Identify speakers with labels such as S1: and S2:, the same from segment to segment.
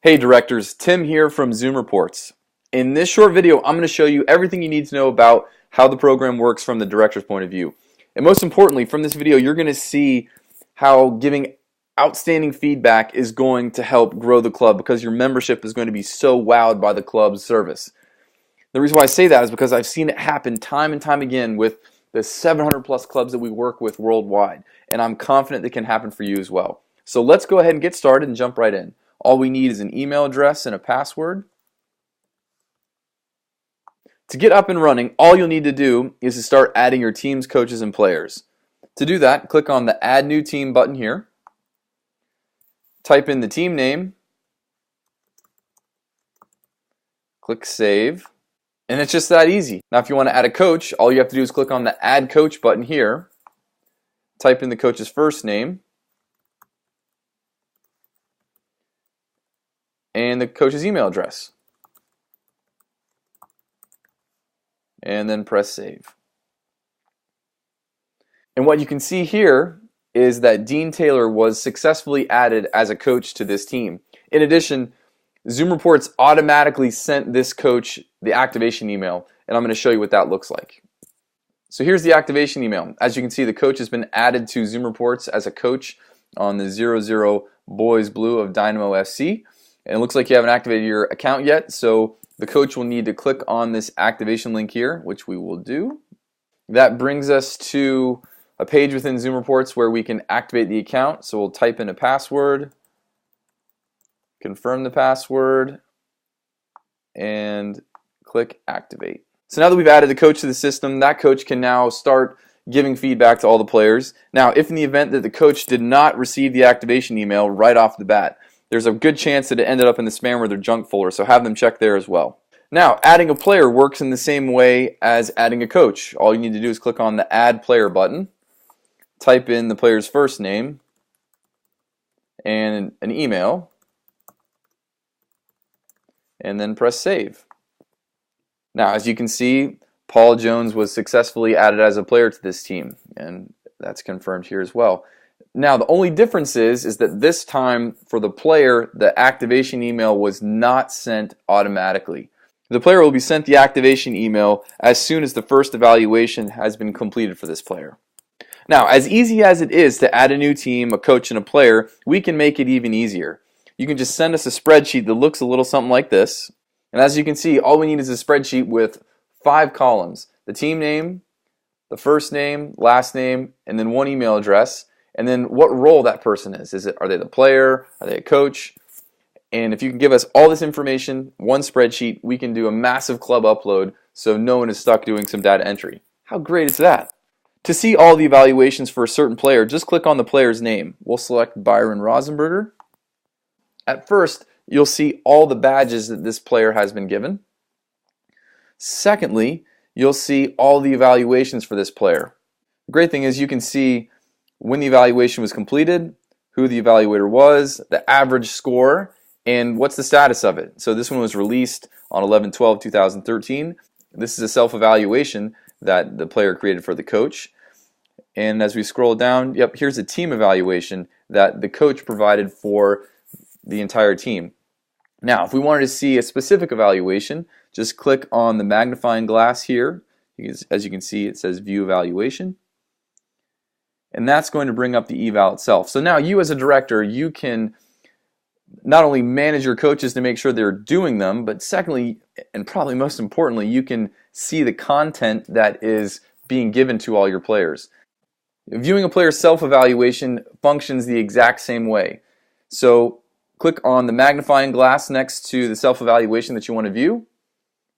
S1: Hey directors, Tim here from ZoomReports. In this short video, I'm going to show you everything you need to know about how the program works from the director's point of view. And most importantly, from this video, you're going to see how giving outstanding feedback is going to help grow the club because your membership is going to be so wowed by the club's service. The reason why I say that is because I've seen it happen time and time again with the 700 plus clubs that we work with worldwide, and I'm confident it can happen for you as well. So let's go ahead and get started and jump right in. All we need is an email address and a password. To get up and running, all you'll need to do is to start adding your team's coaches and players. To do that, click on the Add New Team button here. Type in the team name. Click Save. And it's just that easy. Now if you want to add a coach, all you have to do is click on the Add Coach button here. Type in the coach's first name and the coach's email address. And then press Save. And what you can see here is that Dean Taylor was successfully added as a coach to this team. In addition, ZoomReports automatically sent this coach the activation email, and I'm going to show you what that looks like. So here's the activation email. As you can see, the coach has been added to ZoomReports as a coach on the 00 Boys Blue of Dynamo FC. And it looks like you haven't activated your account yet, so the coach will need to click on this activation link here, which we will do. That brings us to a page within ZoomReports where we can activate the account. So we'll type in a password, confirm the password, and click activate. So now that we've added the coach to the system, that coach can now start giving feedback to all the players. Now, if in the event that the coach did not receive the activation email right off the bat, there's a good chance that it ended up in the spam or their junk folder, so have them check there as well. Now, adding a player works in the same way as adding a coach. All you need to do is click on the Add Player button, type in the player's first name and an email, and then press Save. Now, as you can see, Paul Jones was successfully added as a player to this team, and that's confirmed here as well. Now, the only difference is that this time for the player, the activation email was not sent automatically. The player will be sent the activation email as soon as the first evaluation has been completed for this player. Now, as easy as it is to add a new team, a coach, and a player, we can make it even easier. You can just send us a spreadsheet that looks a little something like this. And as you can see, all we need is a spreadsheet with 5 columns. The team name, the first name, last name, and then one email address. And then what role that person is. Are they the player? Are they a coach? And if you can give us all this information, one spreadsheet, we can do a massive club upload so no one is stuck doing some data entry. How great is that? To see all the evaluations for a certain player, just click on the player's name. We'll select Byron Rosenberger. At first, you'll see all the badges that this player has been given. Secondly, you'll see all the evaluations for this player. The great thing is you can see when the evaluation was completed, who the evaluator was, the average score, and what's the status of it. So this one was released on 11/12/2013. This is a self-evaluation that the player created for the coach. And as we scroll down, yep, here's a team evaluation that the coach provided for the entire team. Now, if we wanted to see a specific evaluation, just click on the magnifying glass here. As you can see, it says View Evaluation. And that's going to bring up the eval itself. So now you as a director, you can not only manage your coaches to make sure they're doing them, but secondly, and probably most importantly, you can see the content that is being given to all your players. Viewing a player's self-evaluation functions the exact same way. So click on the magnifying glass next to the self-evaluation that you want to view,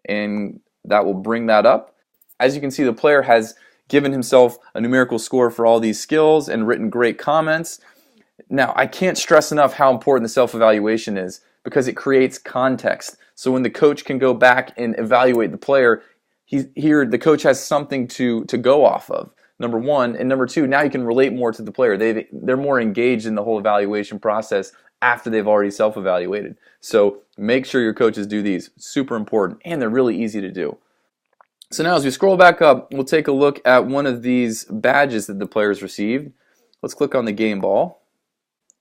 S1: and that will bring that up. As you can see, the player has given himself a numerical score for all these skills and written great comments. Now, I can't stress enough how important the self-evaluation is because it creates context. So when the coach can go back and evaluate the player, the coach has something to go off of, number one. And number two, now you can relate more to the player. They're more engaged in the whole evaluation process after they've already self-evaluated. So make sure your coaches do these. Super important, and they're really easy to do. So now as we scroll back up, we'll take a look at one of these badges that the players received. Let's click on the game ball.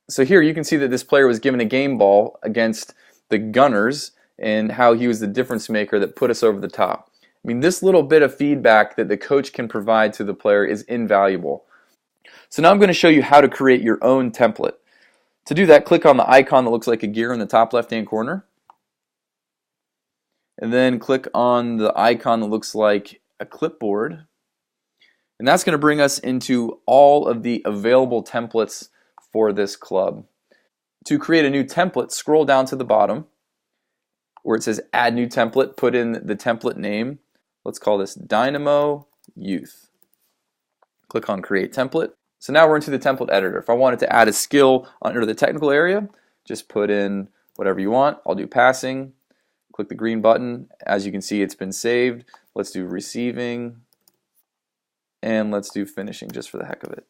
S1: So here you can see that this player was given a game ball against the Gunners and how he was the difference maker that put us over the top. I mean, this little bit of feedback that the coach can provide to the player is invaluable. So now I'm going to show you how to create your own template. To do that, click on the icon that looks like a gear in the top left-hand corner. And then click on the icon that looks like a clipboard. And that's going to bring us into all of the available templates for this club. To create a new template, scroll down to the bottom where it says Add New Template, put in the template name. Let's call this Dynamo Youth. Click on Create Template. So now we're into the template editor. If I wanted to add a skill under the technical area, just put in whatever you want. I'll do passing. Click the green button. As you can see, it's been saved. Let's do receiving. And let's do finishing just for the heck of it.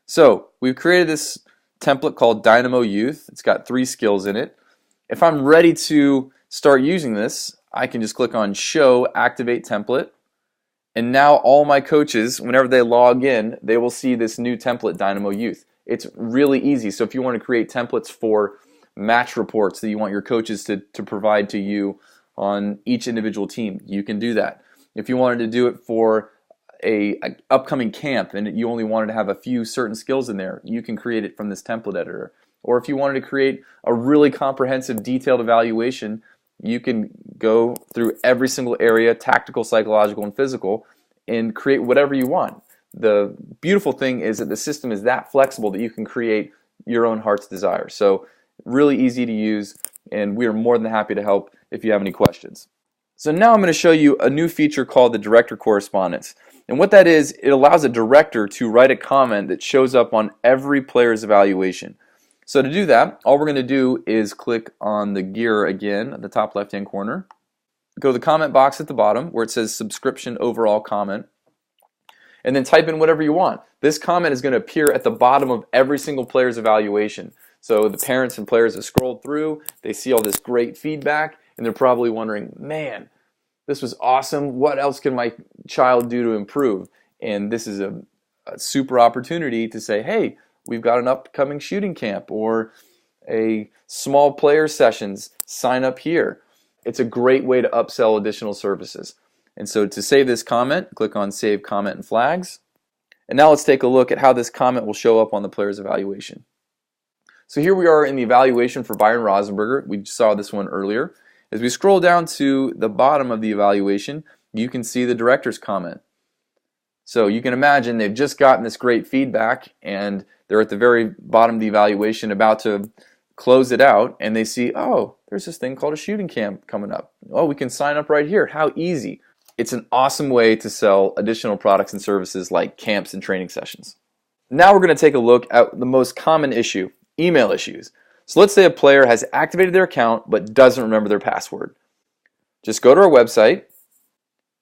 S1: So we've created this template called Dynamo Youth. It's got 3 skills in it. If I'm ready to start using this, I can just click on Show Activate Template. And now all my coaches, whenever they log in, they will see this new template, Dynamo Youth. It's really easy. So if you want to create templates for match reports that you want your coaches to provide to you on each individual team, you can do that. If you wanted to do it for a upcoming camp and you only wanted to have a few certain skills in there, you can create it from this template editor. Or if you wanted to create a really comprehensive, detailed evaluation, you can go through every single area, tactical, psychological, and physical, and create whatever you want. The beautiful thing is that the system is that flexible that you can create your own heart's desire. So really easy to use, and we are more than happy to help if you have any questions. So now I'm going to show you a new feature called the director correspondence. And what that is, it allows a director to write a comment that shows up on every player's evaluation. So to do that, all we're going to do is click on the gear again at the top left-hand corner. Go to the comment box at the bottom where it says subscription overall comment. And then type in whatever you want. This comment is going to appear at the bottom of every single player's evaluation. So the parents and players have scrolled through, they see all this great feedback, and they're probably wondering, man, this was awesome. What else can my child do to improve? And this is a super opportunity to say, hey, we've got an upcoming shooting camp or a small player sessions. Sign up here. It's a great way to upsell additional services. And so to save this comment, click on Save Comment and Flags. And now let's take a look at how this comment will show up on the player's evaluation. So here we are in the evaluation for Byron Rosenberger. We saw this one earlier. As we scroll down to the bottom of the evaluation, you can see the director's comment. So you can imagine they've just gotten this great feedback and they're at the very bottom of the evaluation about to close it out, and they see, oh, there's this thing called a shooting camp coming up. Oh, we can sign up right here. How easy. It's an awesome way to sell additional products and services like camps and training sessions. Now we're going to take a look at the most common issue, email issues. So let's say a player has activated their account but doesn't remember their password. Just go to our website,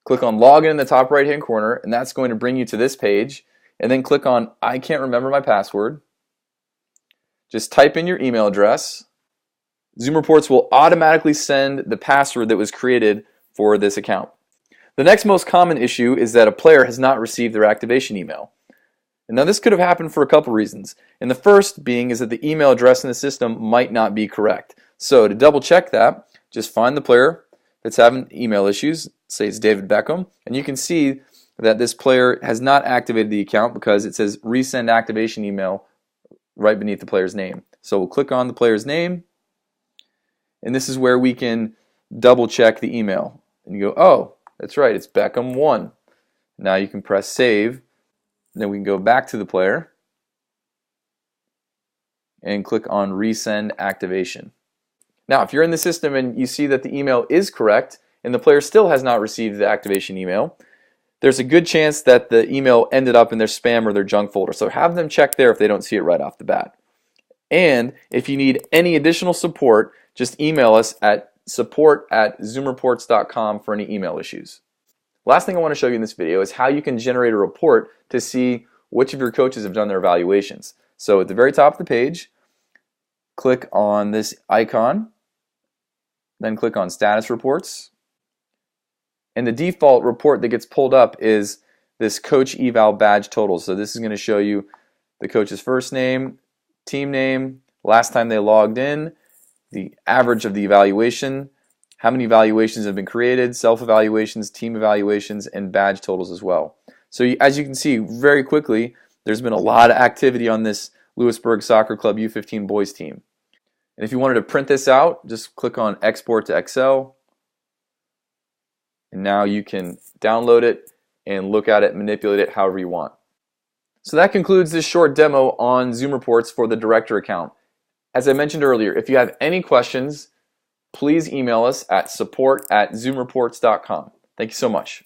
S1: click on Login in the top right hand corner, and that's going to bring you to this page, and then click on I can't remember my password. Just type in your email address. ZoomReports will automatically send the password that was created for this account. The next most common issue is that a player has not received their activation email. And now this could have happened for a couple reasons. And the first being is that the email address in the system might not be correct. So to double check that, just find the player that's having email issues, say it's David Beckham, and you can see that this player has not activated the account because it says resend activation email right beneath the player's name. So we'll click on the player's name, and this is where we can double check the email. And you go, oh, that's right, it's Beckham1. Now you can press save, and then we can go back to the player and click on resend activation. Now if you're in the system and you see that the email is correct and the player still has not received the activation email, there's a good chance that the email ended up in their spam or their junk folder. So have them check there if they don't see it right off the bat. And if you need any additional support, just email us at support@zoomreports.com for any email issues. Last thing I want to show you in this video is how you can generate a report to see which of your coaches have done their evaluations. So at the very top of the page, click on this icon, then click on Status Reports. And the default report that gets pulled up is this Coach Eval Badge Total. So this is going to show you the coach's first name, team name, last time they logged in, the average of the evaluation, how many evaluations have been created, self-evaluations, team evaluations, and badge totals as well. So as you can see very quickly, there's been a lot of activity on this Lewisburg Soccer Club U15 boys team. And if you wanted to print this out, just click on Export to Excel. And now you can download it and look at it, manipulate it however you want. So that concludes this short demo on ZoomReports for the Director account. As I mentioned earlier, if you have any questions, please email us at support@zoomreports.com. Thank you so much.